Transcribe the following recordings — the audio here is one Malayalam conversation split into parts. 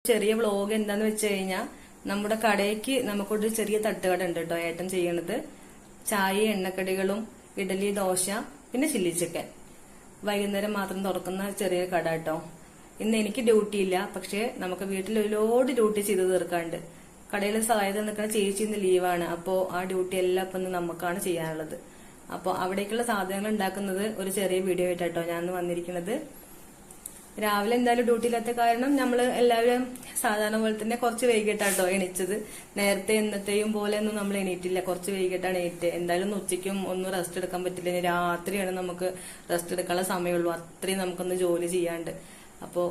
ചെറിയ വ്ളോഗ് എന്താന്ന് വെച്ച് കഴിഞ്ഞാൽ നമ്മുടെ കടയ്ക്ക് നമുക്കൊരു ചെറിയ തട്ടുകട ഉണ്ട് കേട്ടോ. ഏട്ടൻ ചെയ്യണത് ചായ, എണ്ണക്കടികളും, ഇഡലി, ദോശ, പിന്നെ ചില്ലി ചിക്കൻ. വൈകുന്നേരം മാത്രം തുറക്കുന്ന ചെറിയ കട കേട്ടോ. ഇന്ന് എനിക്ക് ഡ്യൂട്ടി ഇല്ല, പക്ഷെ നമുക്ക് വീട്ടിൽ ഒരുപാട് ഡ്യൂട്ടി ചെയ്ത് തീർക്കാണ്ട്. കടയിൽ സഹായത നിൽക്കുന്ന ചേച്ചി ഇന്ന് ലീവാണ്. അപ്പോ ആ ഡ്യൂട്ടി എല്ലാം ഇപ്പൊ നമുക്കാണ് ചെയ്യാനുള്ളത്. അപ്പൊ അവിടേക്കുള്ള സാധനങ്ങൾ ഉണ്ടാക്കുന്നത് ഒരു ചെറിയ വീഡിയോ ആയിട്ടോ ഞാൻ വന്നിരിക്കുന്നത്. രാവിലെ എന്തായാലും ഡ്യൂട്ടി ഇല്ലാത്ത കാരണം നമ്മള് എല്ലാവരും സാധാരണ പോലെ തന്നെ കുറച്ച് വൈകിട്ടാട്ടോ എണീച്ചത്. നേരത്തെ എന്നത്തെയും പോലെ ഒന്നും നമ്മൾ എണീറ്റില്ല, കുറച്ച് വൈകിട്ടാണ് എണീറ്റ്. എന്തായാലും ഉച്ചയ്ക്കും ഒന്നും റെസ്റ്റ് എടുക്കാൻ പറ്റില്ല. ഇനി രാത്രിയാണ് നമുക്ക് റെസ്റ്റ് എടുക്കാനുള്ള സമയമുള്ളൂ, അത്രയും നമുക്കൊന്ന് ജോലി ചെയ്യാണ്ട്. അപ്പോ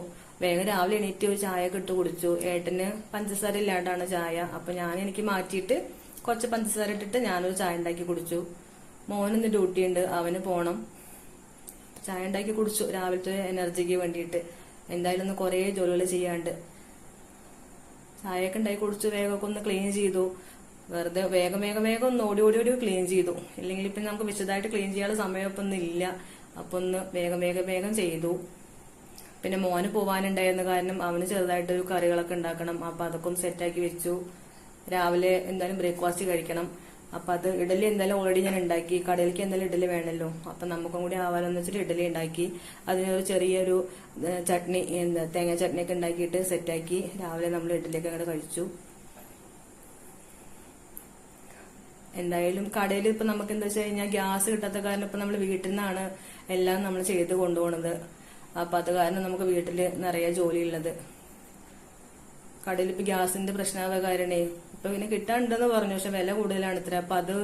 വേഗം രാവിലെ എണീറ്റ് ഒരു ചായ ഇട്ട് കുടിച്ചു. ഏട്ടന് പഞ്ചസാര ഇല്ലാണ്ടാണ് ചായ. അപ്പൊ എനിക്ക് മാറ്റിയിട്ട് കുറച്ച് പഞ്ചസാര ഇട്ടിട്ട് ഞാനൊരു ചായ ഉണ്ടാക്കി കുടിച്ചു. മോനിന്ന് ഡ്യൂട്ടി ഉണ്ട്, അവന് പോണം. ചായ ഉണ്ടാക്കി കുടിച്ചു രാവിലത്തെ എനർജിക്ക് വേണ്ടിയിട്ട്. എന്തായാലും ഒന്ന് കുറെ ജോലികൾ ചെയ്യാണ്ട്. ചായയൊക്കെ ഉണ്ടാക്കി കുടിച്ചു, വേഗമൊക്കെ ഒന്ന് ക്ലീൻ ചെയ്തു. വെറുതെ വേഗം ഒന്ന് ഓടി ക്ലീൻ ചെയ്തു. ഇല്ലെങ്കിൽ ഇപ്പൊ നമുക്ക് വിശദമായിട്ട് ക്ലീൻ ചെയ്യാനുള്ള സമയമൊക്കെ ഒന്നും ഇല്ല. അപ്പൊ ഒന്ന് വേഗം ചെയ്തു. പിന്നെ മോന് പോവാനുണ്ടായിരുന്ന കാരണം അവന് ചെറുതായിട്ടൊരു കറികളൊക്കെ ഉണ്ടാക്കണം. അപ്പൊ അതൊക്കെ ഒന്ന് സെറ്റാക്കി വെച്ചു. രാവിലെ എന്തായാലും ബ്രേക്ക്ഫാസ്റ്റ് കഴിക്കണം. അപ്പൊ അത് ഇഡലി എന്തായാലും ഓൾറെഡി ഞാൻ ഉണ്ടാക്കി. കടയിലേക്ക് എന്തായാലും ഇഡലി വേണമല്ലോ. അപ്പൊ നമുക്കും കൂടി ആവാലെന്ന് വെച്ചിട്ട് ഇഡലി ഉണ്ടാക്കി. അതിനൊരു ചെറിയൊരു ചട്നി, തേങ്ങ ചട്നിയൊക്കെ ഉണ്ടാക്കിയിട്ട് സെറ്റാക്കി രാവിലെ നമ്മൾ ഇഡലിയൊക്കെ അങ്ങോട്ട് കഴിച്ചു. എന്തായാലും കടയിൽ ഇപ്പൊ നമുക്ക് എന്താ വെച്ച് കഴിഞ്ഞാൽ ഗ്യാസ് കിട്ടാത്ത കാരണം ഇപ്പൊ നമ്മൾ വീട്ടിൽ നിന്നാണ് എല്ലാം നമ്മൾ ചെയ്ത് കൊണ്ടുപോകുന്നത്. അപ്പൊ അത് കാരണം നമുക്ക് വീട്ടില് നിറയെ ജോലിയുള്ളത്. കടയിൽ ഇപ്പൊ ഗ്യാസിന്റെ പ്രശ്നമായ കാരണേ ഇപ്പൊ ഇങ്ങനെ കിട്ടാണ്ടെന്ന് പറഞ്ഞു, പക്ഷെ വില കൂടുതലാണ് ഇത്ര. അപ്പൊ അത്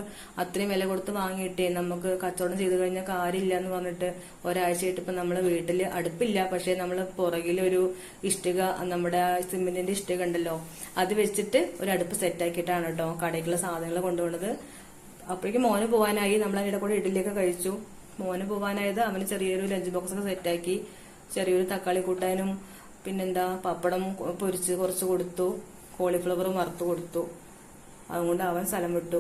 അത്രയും വില കൊടുത്ത് വാങ്ങിയിട്ടേ നമുക്ക് കച്ചവടം ചെയ്ത് കഴിഞ്ഞാൽ കാര്യമില്ല എന്ന് പറഞ്ഞിട്ട് ഒരാഴ്ചയായിട്ട് ഇപ്പൊ നമ്മള് വീട്ടില് അടുപ്പില്ല. പക്ഷെ നമ്മള് പുറകിലൊരു ഇഷ്ടിക, നമ്മുടെ സിമെന്റിന്റെ ഇഷ്ടിക ഉണ്ടല്ലോ, അത് വെച്ചിട്ട് ഒരു അടുപ്പ് സെറ്റാക്കിയിട്ടാണ് കേട്ടോ കടയിലുള്ള സാധനങ്ങൾ കൊണ്ടുപോകുന്നത്. അപ്പോഴേക്കും മോന് പോകാനായി. നമ്മൾ അതിന്റെ കൂടെ ഇഡലിയൊക്കെ കഴിച്ചു. മോന് പോകാനായത് അവന് ചെറിയൊരു ലഞ്ച് ബോക്സ് ഒക്കെ സെറ്റാക്കി. ചെറിയൊരു തക്കാളി കൂട്ടാനും പിന്നെന്താ പപ്പടം പൊരിച്ച് കുറച്ച് കൊടുത്തു. കോളിഫ്ലവറും വറുത്ത് കൊടുത്തു. അതുകൊണ്ട് അവൻ സ്ഥലം വിട്ടു.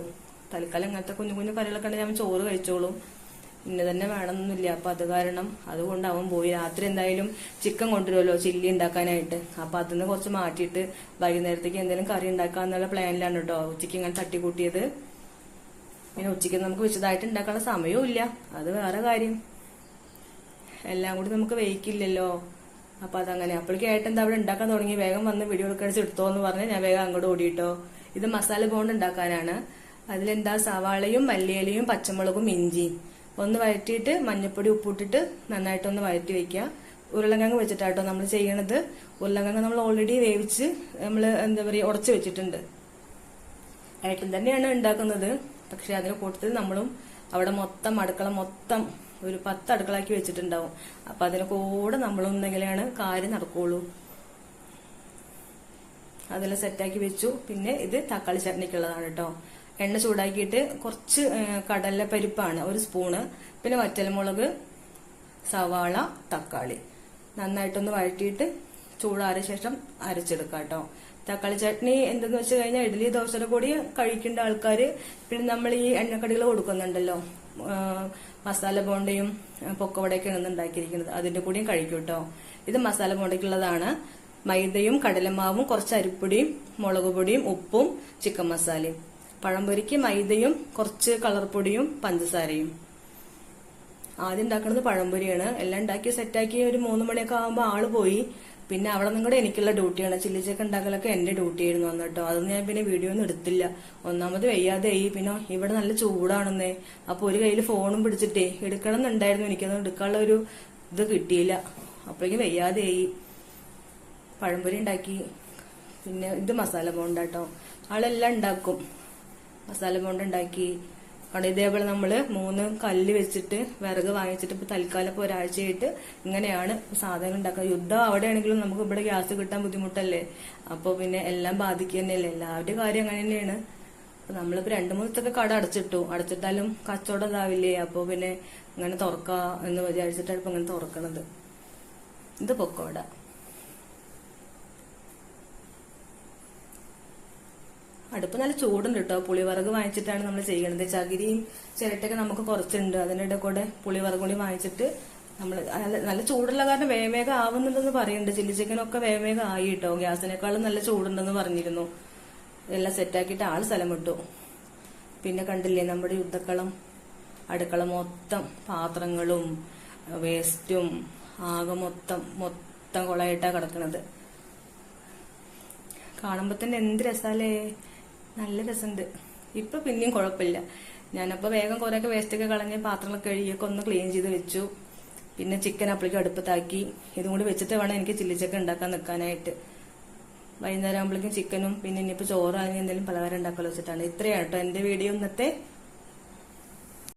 തൽക്കാലം ഇങ്ങനത്തെ കുഞ്ഞു കറികളൊക്കെ ഉണ്ടെങ്കിൽ അവൻ ചോറ് കഴിച്ചോളും. ഇന്ന തന്നെ വേണമെന്നൊന്നുമില്ല. അപ്പൊ അത് കാരണം അതുകൊണ്ട് അവൻ പോയി. രാത്രി എന്തായാലും ചിക്കൻ കൊണ്ടുവരുമല്ലോ ചില്ലി ഉണ്ടാക്കാനായിട്ട്. അപ്പൊ അതിന്ന് കുറച്ച് മാറ്റിയിട്ട് വൈകുന്നേരത്തേക്ക് എന്തെങ്കിലും കറി ഉണ്ടാക്കാന്നുള്ള പ്ലാനിലാണ് കേട്ടോ ഉച്ചയ്ക്ക് ഇങ്ങനെ തട്ടിക്കൂട്ടിയത്. പിന്നെ ഉച്ചയ്ക്ക് നമുക്ക് വിശദമായിട്ട് ഉണ്ടാക്കാനുള്ള സമയവും ഇല്ല, അത് വേറെ കാര്യം. എല്ലാം കൂടി നമുക്ക് വെയിക്കില്ലല്ലോ. അപ്പൊ അതങ്ങനെ. അപ്പോഴേക്കും ഏട്ടൻ അവിടെ ഉണ്ടാക്കാൻ തുടങ്ങി. വേഗം വന്ന് വീഡിയോ എടുക്കാൻ എടുത്തോ എന്ന് പറഞ്ഞ് ഞാൻ വേഗം അങ്ങോട്ട് ഓടിയിട്ടോ. ഇത് മസാല ബോണ്ട് ഉണ്ടാക്കാനാണ്. അതിലെന്താ സവാളയും മല്ലിയിലയും പച്ചമുളകും ഇഞ്ചിയും ഒന്ന് വഴറ്റിയിട്ട് മഞ്ഞപ്പൊടി ഉപ്പിട്ടിട്ട് നന്നായിട്ടൊന്ന് വഴറ്റി വെക്കുക. ഉരുളക്കിഴങ്ങ് വെച്ചിട്ടാട്ടോ നമ്മൾ ചെയ്യണത്. ഉരുളക്കിഴങ്ങ് നമ്മൾ ഓൾറെഡി വേവിച്ച് നമ്മൾ എന്താ പറയുക ഉടച്ചു വെച്ചിട്ടുണ്ട്. ഏട്ടൻ തന്നെയാണ് ഉണ്ടാക്കുന്നത്. പക്ഷെ അതിന് കൂട്ടത്തിൽ നമ്മളും അവിടെ മൊത്തം അടുക്കള മൊത്തം ഒരു 10 അടുക്കളാക്കി വെച്ചിട്ടുണ്ടാവും. അപ്പൊ അതിന് കൂടെ നമ്മളൊന്നെങ്കിലാണ് കാര്യം നടക്കുള്ളൂ. അതെല്ലാം സെറ്റാക്കി വെച്ചു. പിന്നെ ഇത് തക്കാളി ചട്നിക്കുള്ളതാണ് കേട്ടോ. എണ്ണ ചൂടാക്കിയിട്ട് കുറച്ച് കടലപ്പരിപ്പാണ് 1 സ്പൂണ്, പിന്നെ വറ്റൽമുളക്, സവാള, തക്കാളി നന്നായിട്ടൊന്ന് വഴറ്റിയിട്ട് ചൂടാറിയ ശേഷം അരച്ചെടുക്കാം കേട്ടോ. തക്കാളി ചട്നി എന്തെന്ന് വെച്ച് കഴിഞ്ഞാൽ ഇഡലി ദോശയുടെ കൂടി കഴിക്കേണ്ട ആൾക്കാര്, പിന്നെ നമ്മൾ ഈ എണ്ണക്കടികൾ കൊടുക്കുന്നുണ്ടല്ലോ, മസാല ബോണ്ടയും പൊക്കവടയൊക്കെയാണ് ഉണ്ടാക്കിയിരിക്കുന്നത്, അതിന്റെ കൂടെയും കഴിക്കും കേട്ടോ. ഇത് മസാല ബോണ്ടയ്ക്കുള്ളതാണ്. മൈദയും കടലമാവും കുറച്ച് അരിപ്പൊടിയും മുളക് പൊടിയും ഉപ്പും ചിക്കൻ മസാലയും. പഴംപൊരിക്ക് മൈദയും കുറച്ച് കളർ പൊടിയും പഞ്ചസാരയും. ആദ്യം ഉണ്ടാക്കുന്നത് പഴംപൊരിയാണ്. എല്ലാം ഉണ്ടാക്കി സെറ്റാക്കി ഒരു 3 മണിയൊക്കെ ആകുമ്പോൾ ആള് പോയി. പിന്നെ അവിടെ നിങ്ങളുടെ എനിക്കുള്ള ഡ്യൂട്ടിയാണ്. ചില്ലി ചിക്കൻ ഉണ്ടാക്കലൊക്കെ എന്റെ ഡ്യൂട്ടി ആയിരുന്നു വന്നു കേട്ടോ. അതൊന്നും ഞാൻ പിന്നെ വീഡിയോ ഒന്നും എടുത്തില്ല. ഒന്നാമത് വയ്യാതെയായി. പിന്നെ ഇവിടെ നല്ല ചൂടാണെന്നേ. അപ്പൊ ഒരു കയ്യിൽ ഫോണും പിടിച്ചിട്ടേ എടുക്കണം എന്നുണ്ടായിരുന്നു. എനിക്കത് എടുക്കാനുള്ള ഒരു ഇത് കിട്ടിയില്ല. അപ്പോഴേക്കും വയ്യാതെയായി. പഴംപൊരി ഉണ്ടാക്കി. പിന്നെ ഇത് മസാല ബോണ്ട കേട്ടോ. ആളെല്ലാം ഉണ്ടാക്കും. മസാല ബോണ്ട ഉണ്ടാക്കി. അവിടെ ഇതേപോലെ നമ്മള് 3 കല്ല് വെച്ചിട്ട് വിറക് വാങ്ങിച്ചിട്ട് ഇപ്പൊ തൽക്കാലം ഇപ്പൊ ഒരാഴ്ചയായിട്ട് ഇങ്ങനെയാണ് സാധനം ഉണ്ടാക്കുക. യുദ്ധം അവിടെയാണെങ്കിലും നമുക്ക് ഇവിടെ ഗ്യാസ് കിട്ടാൻ ബുദ്ധിമുട്ടല്ലേ. അപ്പൊ പിന്നെ എല്ലാം ബാധിക്കുക തന്നെയല്ലേ. എല്ലാവരുടെ കാര്യം അങ്ങനെ തന്നെയാണ്. അപ്പൊ നമ്മളിപ്പോ 2-3 ദിവസത്തൊക്കെ കട അടച്ചിട്ടാലും കച്ചവടം ഇതാവില്ലേ. അപ്പൊ പിന്നെ ഇങ്ങനെ തുറക്ക എന്ന് വിചാരിച്ചിട്ടാണ് ഇപ്പൊ ഇങ്ങനെ തുറക്കണത്. ഇത് പൊക്കോട. അടുപ്പ് നല്ല ചൂടുണ്ട് കേട്ടോ. പുളിവിറക് വാങ്ങിച്ചിട്ടാണ് നമ്മൾ ചെയ്യണത്. ചകിരിയും ചിരട്ടയൊക്കെ നമുക്ക് കുറച്ചുണ്ട്. അതിനിടെ കൂടെ പുളിവിറക് കൂടി വാങ്ങിച്ചിട്ട് നല്ല ചൂടുള്ള കാരണം വേഗം വേഗം ആവുന്നുണ്ടെന്ന് പറയുന്നുണ്ട്. ചില്ലി ചിക്കനൊക്കെ വേഗം വേഗം ആയി കേട്ടോ. ഗ്യാസിനേക്കാളും നല്ല ചൂടുണ്ടെന്ന് പറഞ്ഞിരുന്നു. എല്ലാം സെറ്റാക്കിയിട്ട് ആള് സ്ഥലം വിട്ടു. പിന്നെ കണ്ടില്ലേ നമ്മുടെ യുദ്ധക്കളം, അടുക്കള മൊത്തം പാത്രങ്ങളും വേസ്റ്റും ആകെ മൊത്തം കൊളായിട്ടാ കിടക്കണത്. കാണുമ്പോ തന്നെ എന്ത് രസാലേ, നല്ല രസമുണ്ട്. ഇപ്പൊ പിന്നെയും കുഴപ്പമില്ല. ഞാനപ്പോ വേഗം കുറെയൊക്കെ വേസ്റ്റൊക്കെ കളഞ്ഞ് പാത്രങ്ങളൊക്കെ കഴുകിയൊക്കെ ഒന്ന് ക്ലീൻ ചെയ്ത് വെച്ചു. പിന്നെ ചിക്കൻ അപ്പളേക്ക് അടുപ്പത്താക്കി. ഇതും കൂടി വെച്ചിട്ട് വേണം എനിക്ക് ചില്ലി ചിക്കൻ ഉണ്ടാക്കാൻ നിൽക്കാനായിട്ട്. വൈകുന്നേരം ആകുമ്പോഴേക്കും ചിക്കനും പിന്നെ ഇനിയിപ്പോൾ ചോറാണെങ്കിൽ എന്തെങ്കിലും പലഹാരം ഉണ്ടാക്കാലോ വെച്ചിട്ടാണ്. ഇത്രയാണ് കേട്ടോ എന്റെ വീഡിയോ ഇന്നത്തെ.